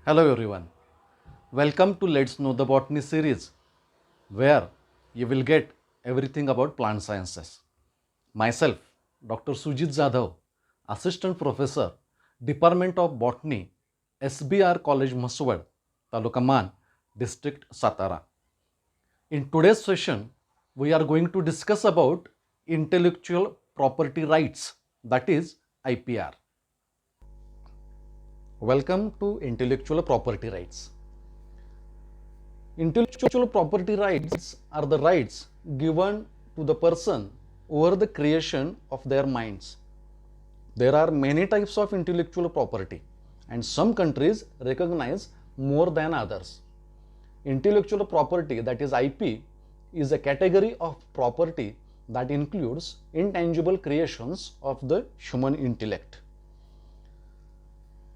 Hello everyone. Welcome to Let's Know the Botany series, where you will get everything about plant sciences. Myself, Dr. Sujit Jadhav, Assistant Professor, Department of Botany, SBR College Maswad, Taluka Man, District Satara. In today's session, we are going to discuss about intellectual property rights, that is IPR. Welcome to intellectual property rights. Intellectual property rights are the rights given to the person over the creation of their minds. There are many types of intellectual property, and some countries recognize more than others. Intellectual property, that is IP, is a category of property that includes intangible creations of the human intellect.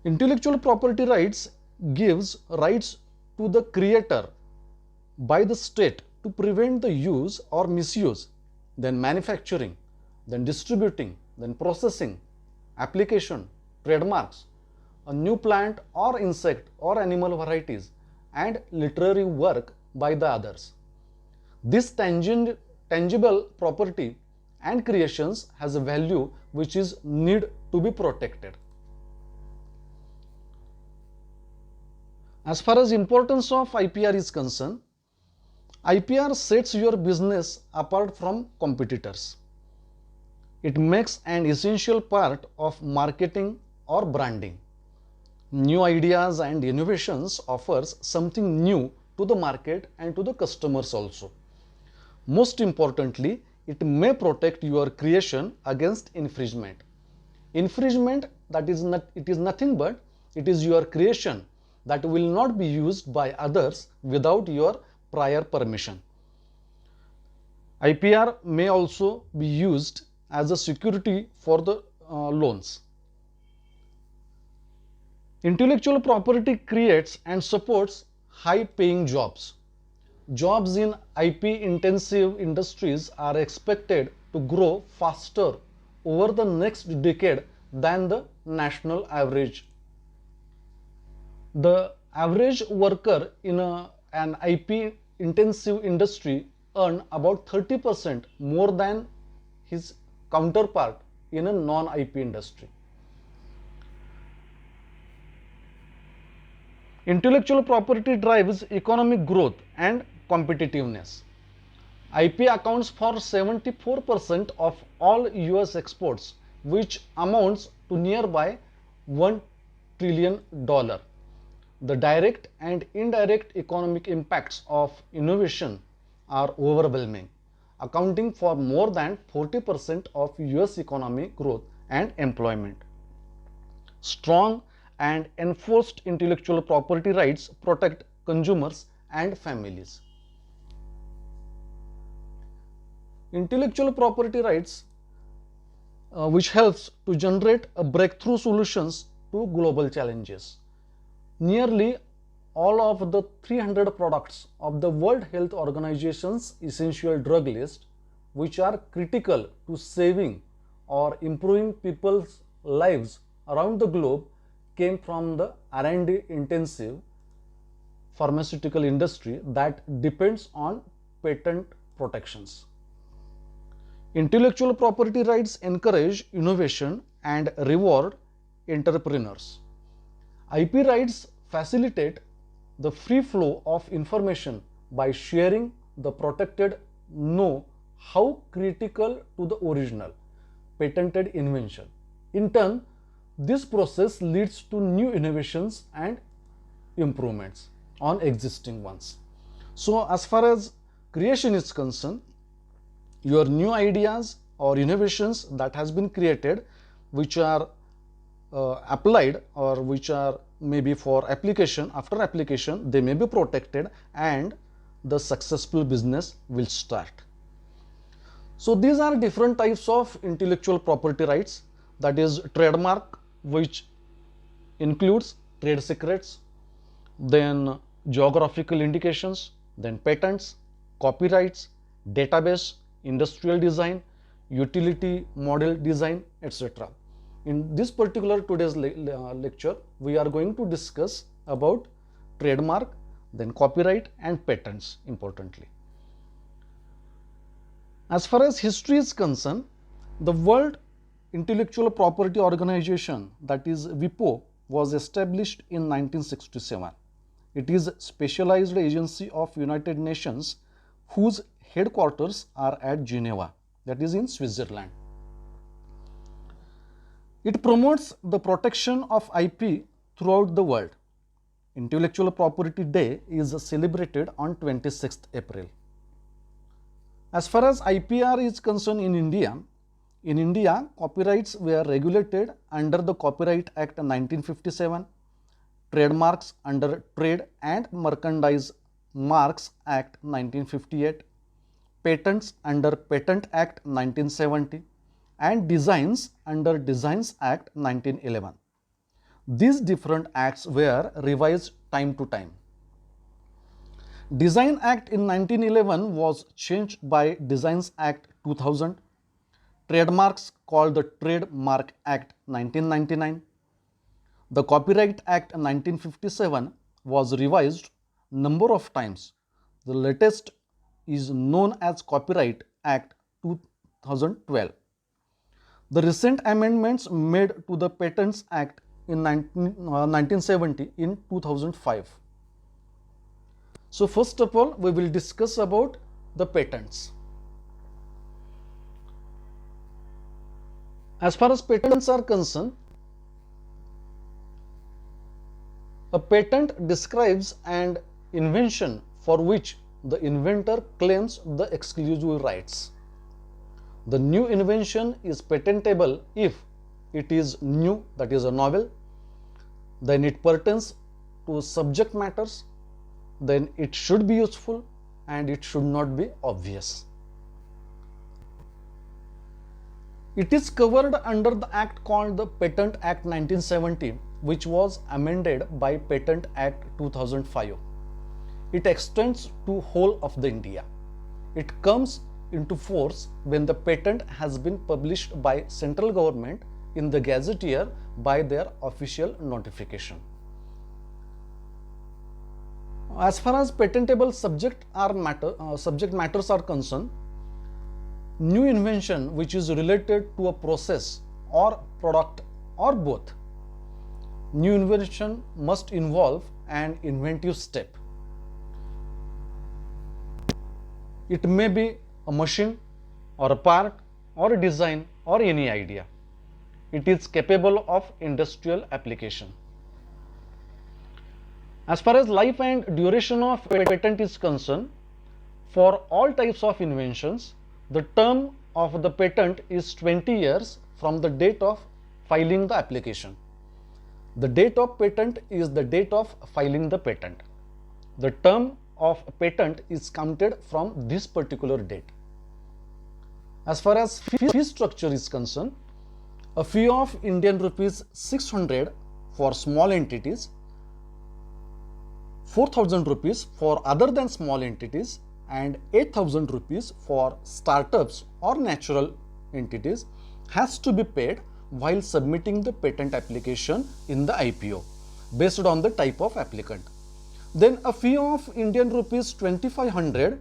Intellectual property rights gives rights to the creator by the state to prevent the use or misuse, then manufacturing, then distributing, then processing, application, trademarks, a new plant or insect or animal varieties, and literary work by the others. This tangible property and creations has a value which is need to be protected. As far as importance of IPR is concerned, IPR sets your business apart from competitors. It makes an essential part of marketing or branding. New ideas and innovations offers something new to the market and to the customers also. Most importantly, it may protect your creation against infringement. Infringement, that is not, it is nothing but it is your creation that will not be used by others without your prior permission. IPR may also be used as a security for the loans. Intellectual property creates and supports high paying jobs. Jobs in IP intensive industries are expected to grow faster over the next decade than the national average. The average worker in an IP intensive industry earn about 30% more than his counterpart in a non-IP industry. Intellectual property drives economic growth and competitiveness. IP accounts for 74% of all US exports, which amounts to nearby $1 trillion. The direct and indirect economic impacts of innovation are overwhelming, accounting for more than 40% of US economic growth and employment. Strong and enforced intellectual property rights protect consumers and families. Intellectual property rights which helps to generate a breakthrough solutions to global challenges. Nearly all of the 300 products of the World Health Organization's essential drug list, which are critical to saving or improving people's lives around the globe, came from the R&D intensive pharmaceutical industry that depends on patent protections. Intellectual property rights encourage innovation and reward entrepreneurs. IP rights facilitate the free flow of information by sharing the protected know how critical to the original patented invention. In turn, this process leads to new innovations and improvements on existing ones. So as far as creation is concerned, your new ideas or innovations that has been created, which are applied or which are maybe for application, after application they may be protected and the successful business will start. So these are different types of intellectual property rights, that is trademark, which includes trade secrets, then geographical indications, then patents, copyrights, database, industrial design, utility model design, etc. In this particular today's lecture, we are going to discuss about trademark, then copyright and patents importantly. As far as history is concerned, the World Intellectual Property Organization, that is WIPO, was established in 1967. It is a specialized agency of United Nations whose headquarters are at Geneva, that is in Switzerland. It promotes the protection of IP throughout the world. Intellectual Property Day is celebrated on 26th April. As far as IPR is concerned in India, copyrights were regulated under the Copyright Act 1957, trademarks under Trade and Merchandise Marks Act 1958, patents under Patent Act 1970, and designs under Designs Act 1911. These different acts were revised time to time. Design Act in 1911 was changed by Designs Act 2000. Trademarks called the Trademark Act 1999. The Copyright Act 1957 was revised number of times. The latest is known as Copyright Act 2012. The recent amendments made to the Patents Act in 1970 in 2005. So first of all, we will discuss about the patents. As far as patents are concerned, a patent describes an invention for which the inventor claims the exclusive rights. The new invention is patentable if it is new, that is a novel, then it pertains to subject matters, then it should be useful, and it should not be obvious. It is covered under the act called the Patent Act 1970, which was amended by Patent Act 2005. It extends to whole of the India. It comes into force when the patent has been published by central government in the Gazetteer by their official notification. As far as patentable subject matters are concerned, new invention which is related to a process or product or both. New invention must involve an inventive step. It may be a machine or a part or a design or any idea. It is capable of industrial application. As far as life and duration of patent is concerned, for all types of inventions, the term of the patent is 20 years from the date of filing the application. The date of patent is the date of filing the patent. The term of patent is counted from this particular date. As far as fee structure is concerned, a fee of Indian rupees 600 for small entities, 4,000 rupees for other than small entities, and 8,000 rupees for startups or natural entities has to be paid while submitting the patent application in the IPO based on the type of applicant. Then a fee of Indian rupees 2,500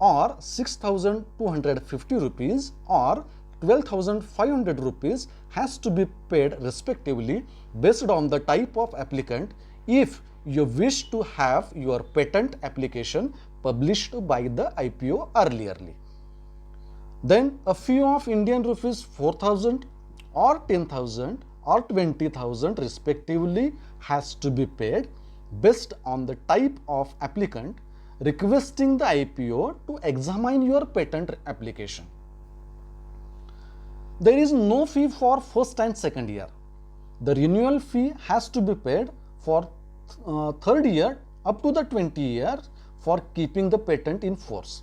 or 6,250 rupees or 12,500 rupees has to be paid respectively based on the type of applicant if you wish to have your patent application published by the IPO earlierly. Then a fee of Indian rupees 4,000 or 10,000 or 20,000 respectively has to be paid based on the type of applicant requesting the IPO to examine your patent application. There is no fee for first and second year. The renewal fee has to be paid for third year up to the 20 years for keeping the patent in force.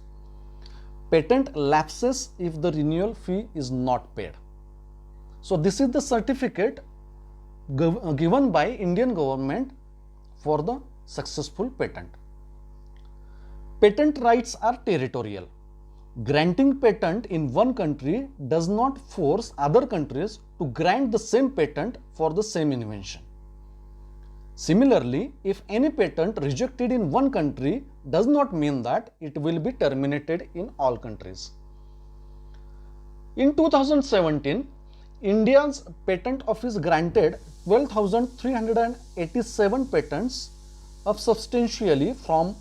Patent lapses if the renewal fee is not paid. So this is the certificate given by Indian government for the successful patent. Patent rights are territorial. Granting patent in one country does not force other countries to grant the same patent for the same invention. Similarly, if any patent rejected in one country does not mean that it will be terminated in all countries. In 2017, India's Patent Office granted 12,387 patents, up substantially from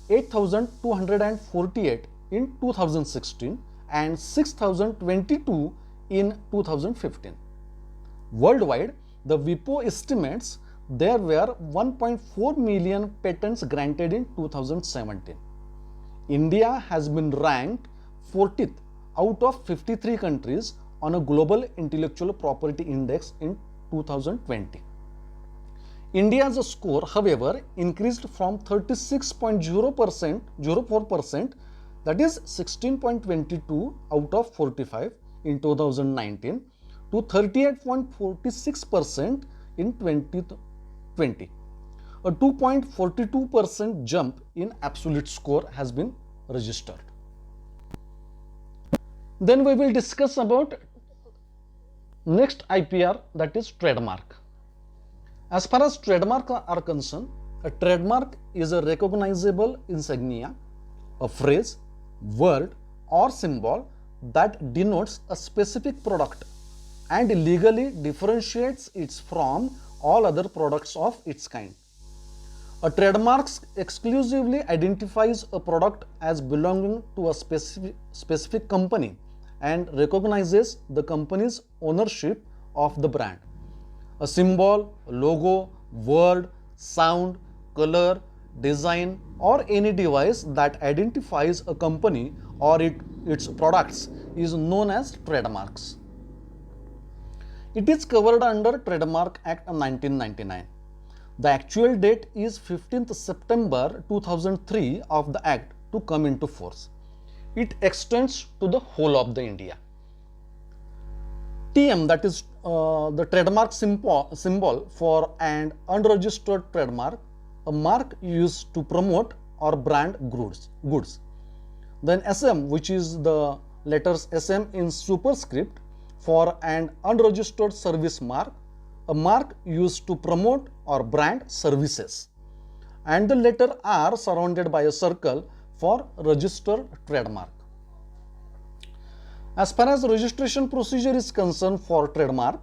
8,248 in 2016 and 6,022 in 2015. Worldwide, the WIPO estimates there were 1.4 million patents granted in 2017. India has been ranked 40th out of 53 countries on a global intellectual property index in 2020. India's score, however, increased from 36.04%, that is 16.22 out of 45 in 2019, to 38.46% in 2020. A 2.42% jump in absolute score has been registered. Then we will discuss about next IPR, that is trademark. As far as trademark are concerned, a trademark is a recognizable insignia, a phrase, word or symbol that denotes a specific product and legally differentiates it from all other products of its kind. A trademark exclusively identifies a product as belonging to a specific company and recognizes the company's ownership of the brand. A symbol, logo, word, sound, color, design, or any device that identifies a company or its products is known as trademarks. It is covered under Trademark Act 1999. The actual date is 15th September 2003 of the Act to come into force. It extends to the whole of the India. TM, that is the trademark symbol for an unregistered trademark, a mark used to promote or brand goods. Then SM, which is the letters SM in superscript for an unregistered service mark, a mark used to promote or brand services. And the letter R surrounded by a circle for registered trademark. As far as registration procedure is concerned for trademark,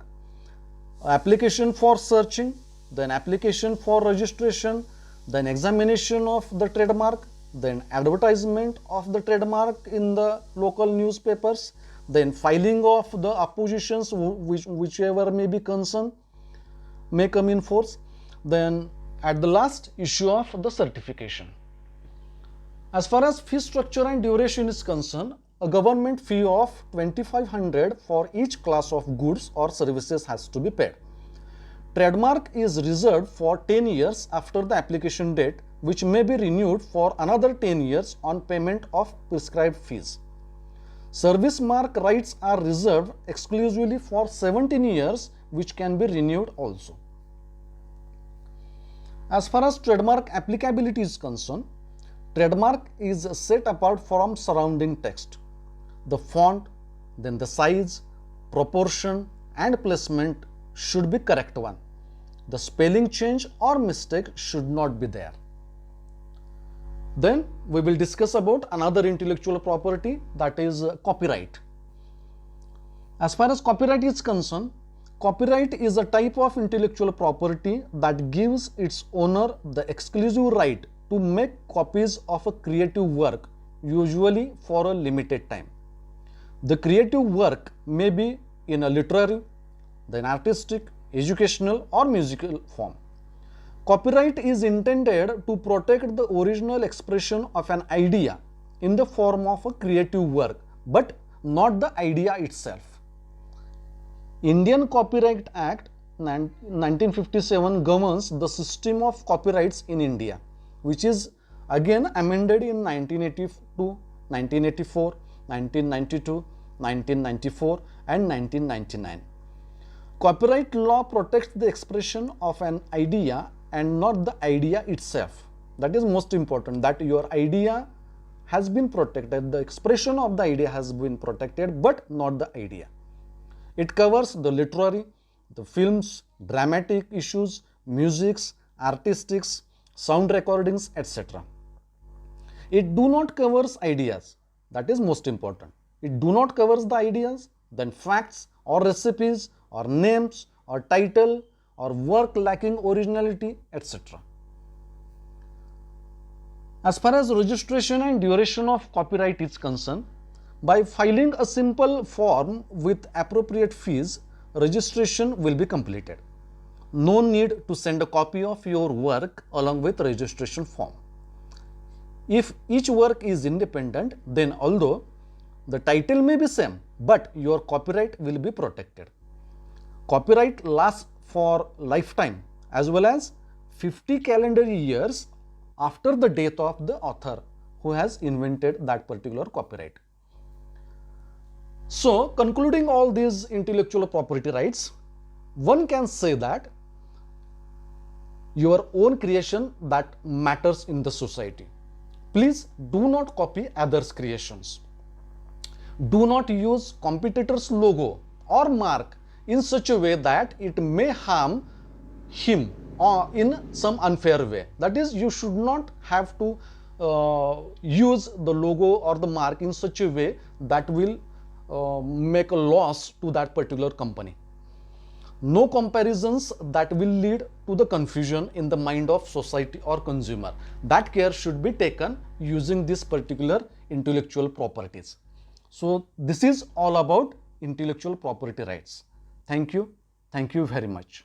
application for searching, then application for registration, then examination of the trademark, then advertisement of the trademark in the local newspapers, then filing of the oppositions whichever may be concerned may come in force, then at the last issue of the certification. As far as fee structure and duration is concerned, a government fee of 2,500 for each class of goods or services has to be paid. Trademark is reserved for 10 years after the application date, which may be renewed for another 10 years on payment of prescribed fees. Service mark rights are reserved exclusively for 17 years, which can be renewed also. As far as trademark applicability is concerned, trademark is set apart from surrounding text. The font, then the size, proportion and placement should be correct one. The spelling change or mistake should not be there. Then we will discuss about another intellectual property, that is copyright. As far as copyright is concerned, copyright is a type of intellectual property that gives its owner the exclusive right to make copies of a creative work, usually for a limited time. The creative work may be in a literary, then artistic, educational or musical form. Copyright is intended to protect the original expression of an idea in the form of a creative work, but not the idea itself. Indian Copyright Act 1957 governs the system of copyrights in India, which is again amended in 1982, 1984, 1992, 1994 and 1999. Copyright law protects the expression of an idea and not the idea itself. That is most important, that your idea has been protected, the expression of the idea has been protected, but not the idea. It covers the literary, the films, dramatic issues, musics, artistics, sound recordings, etc. It do not covers ideas. That is most important. It do not covers the ideas, then facts or recipes or names or title or work lacking originality, etc. As far as registration and duration of copyright is concerned, by filing a simple form with appropriate fees, registration will be completed. No need to send a copy of your work along with registration form. If each work is independent, then although the title may be same, but your copyright will be protected. Copyright lasts for lifetime as well as 50 calendar years after the death of the author who has invented that particular copyright. So, concluding all these intellectual property rights, one can say that your own creation that matters in the society. Please do not copy others' creations. Do not use competitor's logo or mark in such a way that it may harm him or in some unfair way. That is, you should not have to use the logo or the mark in such a way that will make a loss to that particular company. No comparisons that will lead to the confusion in the mind of society or consumer. That care should be taken using this particular intellectual properties. So this is all about intellectual property rights. Thank you. Thank you very much.